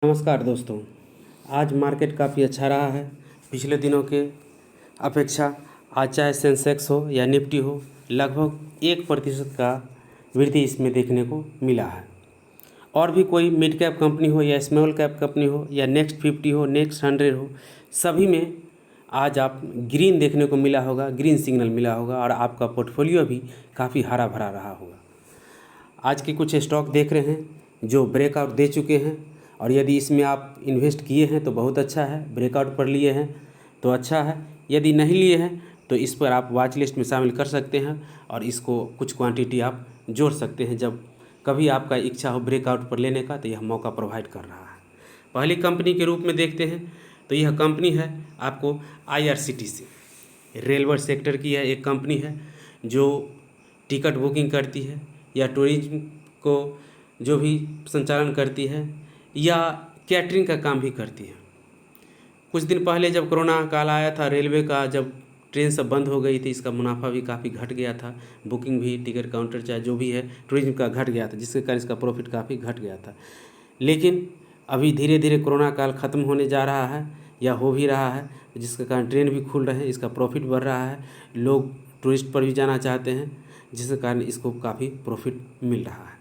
नमस्कार दोस्तों। आज मार्केट काफ़ी अच्छा रहा है। पिछले दिनों के अपेक्षा आज चाहे सेंसेक्स हो या निफ्टी हो, लगभग 1% का वृद्धि इसमें देखने को मिला है। और भी कोई मिड कैप कंपनी हो या स्मॉल कैप कंपनी हो या नेक्स्ट 50 हो, नेक्स्ट 100 हो, सभी में आज आप ग्रीन देखने को मिला होगा, ग्रीन सिग्नल मिला होगा और आपका पोर्टफोलियो भी काफ़ी हरा भरा रहा होगा। आज के कुछ स्टॉक देख रहे हैं जो ब्रेकआउट दे चुके हैं, और यदि इसमें आप इन्वेस्ट किए हैं तो बहुत अच्छा है, ब्रेकआउट पर लिए हैं तो अच्छा है। यदि नहीं लिए हैं तो इस पर आप वॉच लिस्ट में शामिल कर सकते हैं और इसको कुछ क्वांटिटी आप जोड़ सकते हैं। जब कभी आपका इच्छा हो ब्रेकआउट पर लेने का तो यह मौका प्रोवाइड कर रहा है। पहली कंपनी के रूप में देखते हैं तो यह कंपनी है आपको IRCTC, रेलवे सेक्टर की यह एक कंपनी है जो टिकट बुकिंग करती है या टूरिज्म को जो भी संचालन करती है या कैटरिंग का काम भी करती है। कुछ दिन पहले जब कोरोना काल आया था, रेलवे का जब ट्रेन सब बंद हो गई थी, इसका मुनाफा भी काफ़ी घट गया था, बुकिंग भी, टिकट काउंटर चाहे जो भी है टूरिज्म का घट गया था, जिसके कारण इसका प्रॉफिट काफ़ी घट गया था। लेकिन अभी धीरे धीरे कोरोना काल ख़त्म होने जा रहा है या हो भी रहा है, जिसके कारण ट्रेन भी खुल रहे हैं, इसका प्रॉफिट बढ़ रहा है, लोग टूरिस्ट पर भी जाना चाहते हैं, जिसके कारण इसको काफ़ी प्रॉफिट मिल रहा है।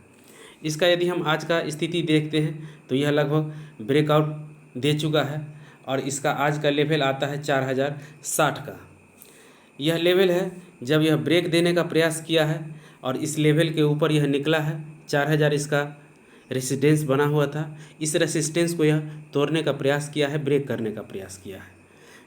इसका यदि हम आज का स्थिति देखते हैं तो यह लगभग ब्रेकआउट दे चुका है और इसका आज का लेवल आता है 4060 का। यह लेवल है जब यह ब्रेक देने का प्रयास किया है और इस लेवल के ऊपर यह निकला है। 4000 इसका रेसिस्टेंस बना हुआ था, इस रेसिस्टेंस को यह तोड़ने का प्रयास किया है, ब्रेक करने का प्रयास किया है।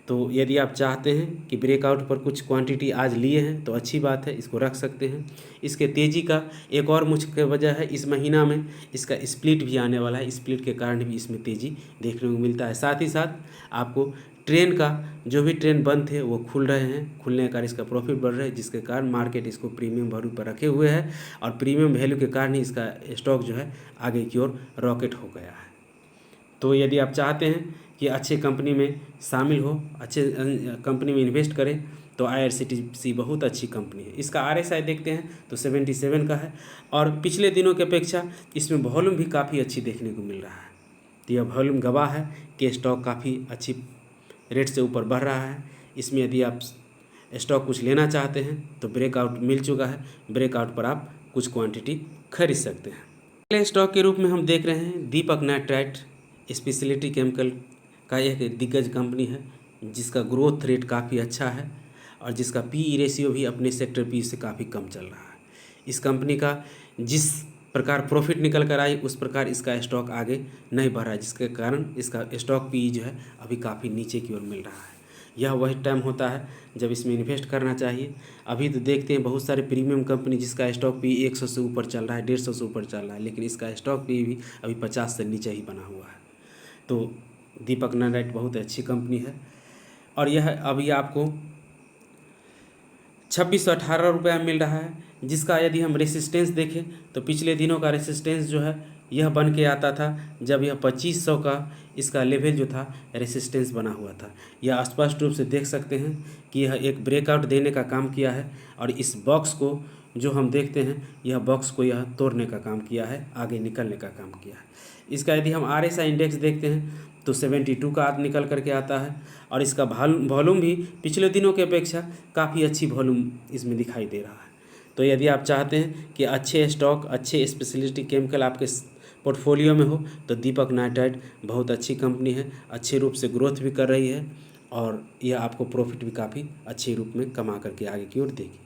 तो यदि आप चाहते हैं कि ब्रेकआउट पर कुछ क्वांटिटी आज लिए हैं तो अच्छी बात है, इसको रख सकते हैं। इसके तेज़ी का एक और मुख्य वजह है, इस महीना में इसका स्प्लिट भी आने वाला है, स्प्लिट के कारण भी इसमें तेज़ी देखने को मिलता है। साथ ही साथ आपको ट्रेन का जो भी ट्रेन बंद थे वो खुल रहे हैं, खुलने का कारण इसका प्रॉफिट बढ़ रहा है, जिसके कारण मार्केट इसको प्रीमियम वैल्यू पर रखे हुए है और प्रीमियम वैल्यू के कारण ही इसका स्टॉक जो है आगे की ओर रॉकेट हो गया है। तो यदि आप चाहते हैं कि अच्छे कंपनी में शामिल हो, अच्छे कंपनी में इन्वेस्ट करें तो IRCTC बहुत अच्छी कंपनी है। इसका RSI देखते हैं तो 77 का है और पिछले दिनों की अपेक्षा इसमें वॉल्यूम भी काफ़ी अच्छी देखने को मिल रहा है। तो यह वॉल्यूम गवाह है कि स्टॉक काफ़ी अच्छी रेट से ऊपर बढ़ रहा है। इसमें यदि आप स्टॉक कुछ लेना चाहते हैं तो ब्रेकआउट मिल चुका है, ब्रेकआउट पर आप कुछ क्वांटिटी खरीद सकते हैं। अगले स्टॉक के रूप में हम देख रहे हैं दीपक नाइट्राइट स्पेशलिटी केमिकल का एक दिग्गज कंपनी है, जिसका ग्रोथ रेट काफ़ी अच्छा है और जिसका PE रेशियो भी अपने सेक्टर PE से काफ़ी कम चल रहा है। इस कंपनी का जिस प्रकार प्रॉफिट निकल कर आई उस प्रकार इसका स्टॉक आगे नहीं बढ़ रहा है, जिसके कारण इसका स्टॉक PE जो है अभी काफ़ी नीचे की ओर मिल रहा है। यह वही टाइम होता है जब इसमें इन्वेस्ट करना चाहिए। अभी तो देखते हैं बहुत सारे प्रीमियम कंपनी जिसका स्टॉक PE 100 से ऊपर चल रहा है, 150 से ऊपर चल रहा है, लेकिन इसका स्टॉक PE भी अभी 50 से नीचे ही बना हुआ है। तो दीपक नाइट्राइट बहुत अच्छी कंपनी है और यह अभी आपको 2618 रुपये मिल रहा है, जिसका यदि हम रेसिस्टेंस देखें तो पिछले दिनों का रेसिस्टेंस जो है यह बन के आता था जब यह 2500 का इसका लेवल जो था रेसिस्टेंस बना हुआ था। यह स्पष्ट रूप से देख सकते हैं कि यह एक ब्रेकआउट देने का काम किया है और इस बॉक्स को जो हम देखते हैं यह बॉक्स को यह तोड़ने का काम किया है, आगे निकलने का काम किया है। इसका यदि हम RSI इंडेक्स देखते हैं तो 72 का निकल करके आता है और इसका वॉल्यूम भी पिछले दिनों की अपेक्षा काफ़ी अच्छी वॉल्यूम इसमें दिखाई दे रहा है। तो यदि आप चाहते हैं कि अच्छे स्टॉक, अच्छे स्पेशलिटी केमिकल आपके पोर्टफोलियो में हो तो दीपक नाइट्राइट बहुत अच्छी कंपनी है, अच्छे रूप से ग्रोथ भी कर रही है और यह आपको प्रॉफिट भी काफ़ी अच्छे रूप में कमा करके आगे की ओर देगी।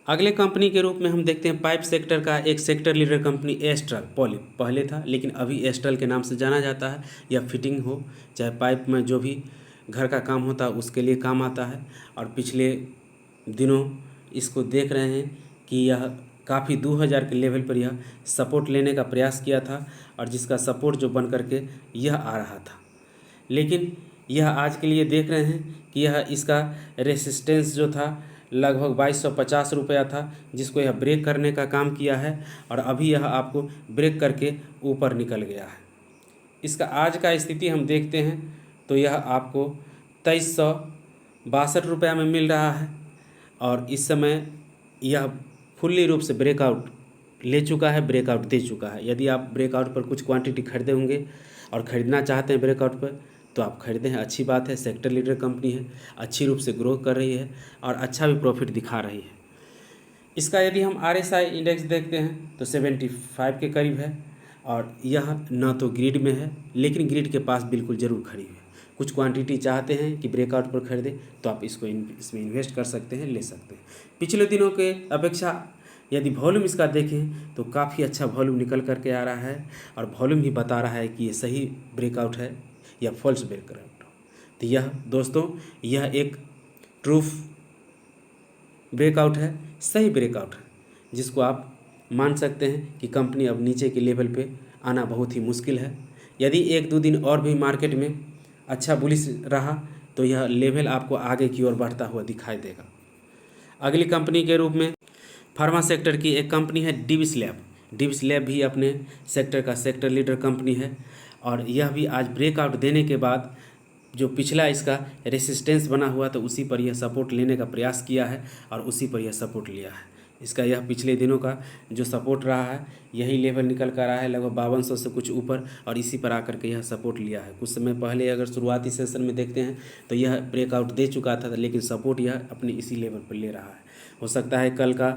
अगले कंपनी के रूप में हम देखते हैं पाइप सेक्टर का एक sector leader company astral poly, पहले था लेकिन अभी एस्ट्रल के नाम से जाना जाता है। यह फिटिंग हो चाहे पाइप में जो भी घर का काम होता है उसके लिए काम आता है और पिछले दिनों इसको देख रहे हैं कि यह काफ़ी 2000 के लेवल पर यह सपोर्ट लेने का प्रयास किया था और जिसका सपोर्ट जो बन करके यह आ रहा था, लेकिन यह आज के लिए देख रहे हैं कि यह इसका रेसिस्टेंस जो था लगभग 2250 रुपया था, जिसको यह ब्रेक करने का काम किया है और अभी यह आपको ब्रेक करके ऊपर निकल गया है। इसका आज का स्थिति हम देखते हैं तो यह आपको 2362 रुपया में मिल रहा है और इस समय यह फुल्ली रूप से ब्रेकआउट ले चुका है, ब्रेकआउट दे चुका है। यदि आप ब्रेकआउट पर कुछ क्वांटिटी खरीदे होंगे और ख़रीदना चाहते हैं ब्रेकआउट पर तो आप खरीदें हैं, अच्छी बात है। सेक्टर लीडर कंपनी है, अच्छी रूप से ग्रो कर रही है और अच्छा भी प्रॉफिट दिखा रही है। इसका यदि हम RSI इंडेक्स देखते हैं तो 75 के करीब है और यह न तो ग्रिड में है लेकिन ग्रिड के पास बिल्कुल ज़रूर खड़ी है। कुछ क्वांटिटी चाहते हैं कि ब्रेकआउट पर खरीदें तो आप इसमें इन्वेस्ट कर सकते हैं, ले सकते हैं। पिछले दिनों के अपेक्षा यदि वॉल्यूम इसका देखें तो काफ़ी अच्छा वॉल्यूम निकल करके आ रहा है और वॉल्यूम भी बता रहा है कि ये सही ब्रेकआउट है या फॉल्स ब्रेकआउट। तो यह दोस्तों यह एक ट्रूफ ब्रेकआउट है, सही ब्रेकआउट है, जिसको आप मान सकते हैं कि कंपनी अब नीचे के लेवल पे आना बहुत ही मुश्किल है। यदि 1-2 दिन और भी मार्केट में अच्छा बुलिश रहा तो यह लेवल आपको आगे की ओर बढ़ता हुआ दिखाई देगा। अगली कंपनी के रूप में फार्मा सेक्टर की एक कंपनी है डिविस लैब। डिविस लैब भी अपने सेक्टर का सेक्टर लीडर कंपनी है और यह भी आज ब्रेकआउट देने के बाद जो पिछला इसका रेसिस्टेंस बना हुआ था उसी पर यह सपोर्ट लेने का प्रयास किया है और उसी पर यह सपोर्ट लिया है। इसका यह पिछले दिनों का जो सपोर्ट रहा है यही लेवल निकल कर आया है लगभग 5200 से कुछ ऊपर और इसी पर आकर के यह सपोर्ट लिया है। कुछ समय पहले अगर शुरुआती सेशन में देखते हैं तो यह ब्रेकआउट दे चुका था लेकिन सपोर्ट यह अपने इसी लेवल पर ले रहा है। हो सकता है कल का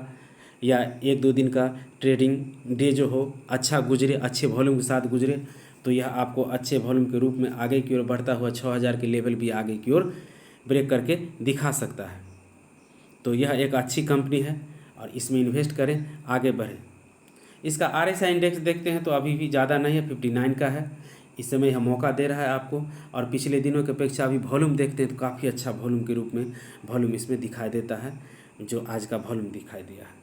या 1-2 दिन का ट्रेडिंग डे जो हो अच्छा गुजरे, अच्छे वॉल्यूम के साथ गुजरे तो यह आपको अच्छे वॉल्यूम के रूप में आगे की ओर बढ़ता हुआ 6000 के लेवल भी आगे की ओर ब्रेक करके दिखा सकता है। तो यह एक अच्छी कंपनी है और इसमें इन्वेस्ट करें, आगे बढ़ें। इसका RSI इंडेक्स देखते हैं तो अभी भी ज़्यादा नहीं है, 59 का है। इस समय यह मौका दे रहा है आपको और पिछले दिनों की अपेक्षा अभी वॉल्यूम देखते हैं तो काफ़ी अच्छा वॉल्यूम के रूप में वॉल्यूम इसमें दिखाई देता है, जो आज का वॉल्यूम दिखाई दिया है।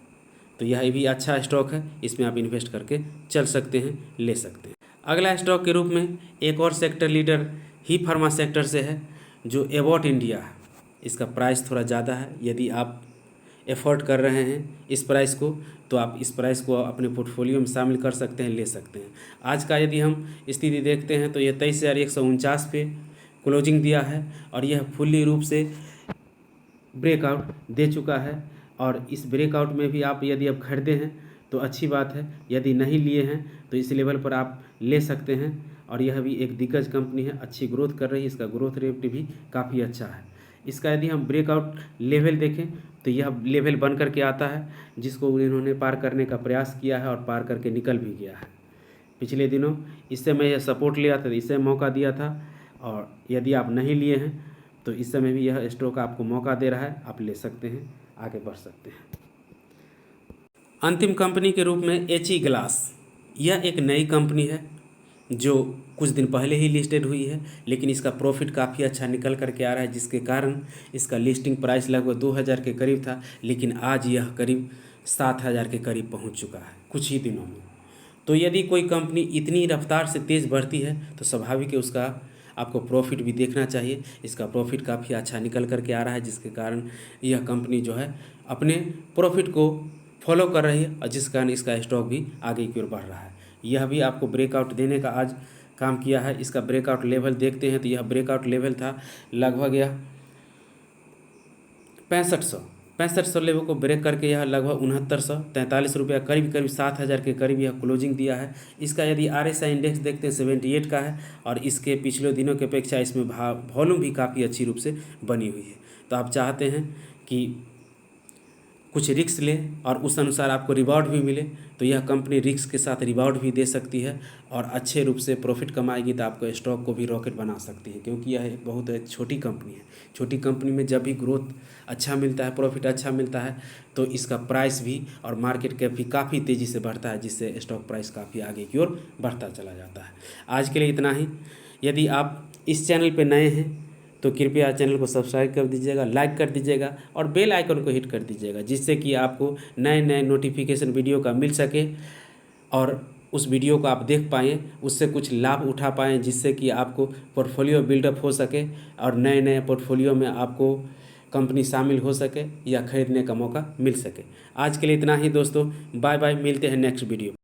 तो यह भी अच्छा स्टॉक है, इसमें आप इन्वेस्ट करके चल सकते हैं, ले सकते हैं। अगला स्टॉक के रूप में एक और सेक्टर लीडर ही फार्मा सेक्टर से है जो एबॉट इंडिया है। इसका प्राइस थोड़ा ज़्यादा है, यदि आप एफोर्ड कर रहे हैं इस प्राइस को तो आप इस प्राइस को अपने पोर्टफोलियो में शामिल कर सकते हैं, ले सकते हैं। आज का यदि हम स्थिति देखते हैं तो यह 23,149 पे क्लोजिंग दिया है और यह फुल्ली रूप से ब्रेकआउट दे चुका है और इस ब्रेकआउट में भी आप यदि आप खरीदे हैं तो अच्छी बात है, यदि नहीं लिए हैं तो इस लेवल पर आप ले सकते हैं। और यह भी एक दिग्गज कंपनी है, अच्छी ग्रोथ कर रही है, इसका ग्रोथ रेट भी काफ़ी अच्छा है। इसका यदि हम ब्रेकआउट लेवल देखें तो यह लेवल बन करके आता है जिसको इन्होंने पार करने का प्रयास किया है और पार करके निकल भी गया है। पिछले दिनों इस समय यह सपोर्ट लिया था, इससे मौका दिया था और यदि आप नहीं लिए हैं तो इस समय भी यह स्टॉक आपको मौका दे रहा है, आप ले सकते हैं, आगे बढ़ सकते हैं। अंतिम कंपनी के रूप में HE ग्लास, यह एक नई कंपनी है जो कुछ दिन पहले ही लिस्टेड हुई है लेकिन इसका प्रॉफिट काफ़ी अच्छा निकल करके आ रहा है, जिसके कारण इसका लिस्टिंग प्राइस लगभग 2000 के करीब था लेकिन आज यह करीब 7000 के करीब पहुंच चुका है कुछ ही दिनों में। तो यदि कोई कंपनी इतनी रफ्तार से तेज़ बढ़ती है तो स्वाभाविक है उसका आपको प्रॉफिट भी देखना चाहिए। इसका प्रॉफिट काफ़ी अच्छा निकल करके आ रहा है जिसके कारण यह कंपनी जो है अपने प्रॉफिट को फॉलो कर रही है और जिस कारण इसका स्टॉक भी आगे की ओर बढ़ रहा है। यह भी आपको ब्रेकआउट देने का आज काम किया है। इसका ब्रेकआउट लेवल देखते हैं तो यह ब्रेकआउट लेवल था लगभग यह 6500 लेवल को ब्रेक करके यह लगभग 6943 रुपया करीब 7000 के करीब यह क्लोजिंग दिया है। इसका यदि RSI इंडेक्स देखते हैं 78 का है और इसके पिछले दिनों की अपेक्षा इसमें वॉल्यूम भी काफ़ी अच्छी रूप से बनी हुई है। तो आप चाहते हैं कि कुछ रिस्क लें और उस अनुसार आपको रिवॉर्ड भी मिले तो यह कंपनी रिस्क के साथ रिवॉर्ड भी दे सकती है और अच्छे रूप से प्रॉफिट कमाएगी तो आपको स्टॉक को भी रॉकेट बना सकती है, क्योंकि यह एक बहुत छोटी कंपनी है। छोटी कंपनी में जब भी ग्रोथ अच्छा मिलता है, प्रॉफिट अच्छा मिलता है तो इसका प्राइस भी और मार्केट कैप भी काफ़ी तेज़ी से बढ़ता है, जिससे स्टॉक प्राइस काफ़ी आगे की ओर बढ़ता चला जाता है। आज के लिए इतना ही। यदि आप इस चैनल पर नए हैं तो कृपया चैनल को सब्सक्राइब कर दीजिएगा, लाइक कर दीजिएगा और बेल आइकन को हिट कर दीजिएगा, जिससे कि आपको नए नए नोटिफिकेशन वीडियो का मिल सके और उस वीडियो को आप देख पाएँ, उससे कुछ लाभ उठा पाएँ, जिससे कि आपको पोर्टफोलियो बिल्डअप हो सके और नए नए पोर्टफोलियो में आपको कंपनी शामिल हो सके या खरीदने का मौका मिल सके। आज के लिए इतना ही दोस्तों, बाय बाय, मिलते हैं नेक्स्ट वीडियो।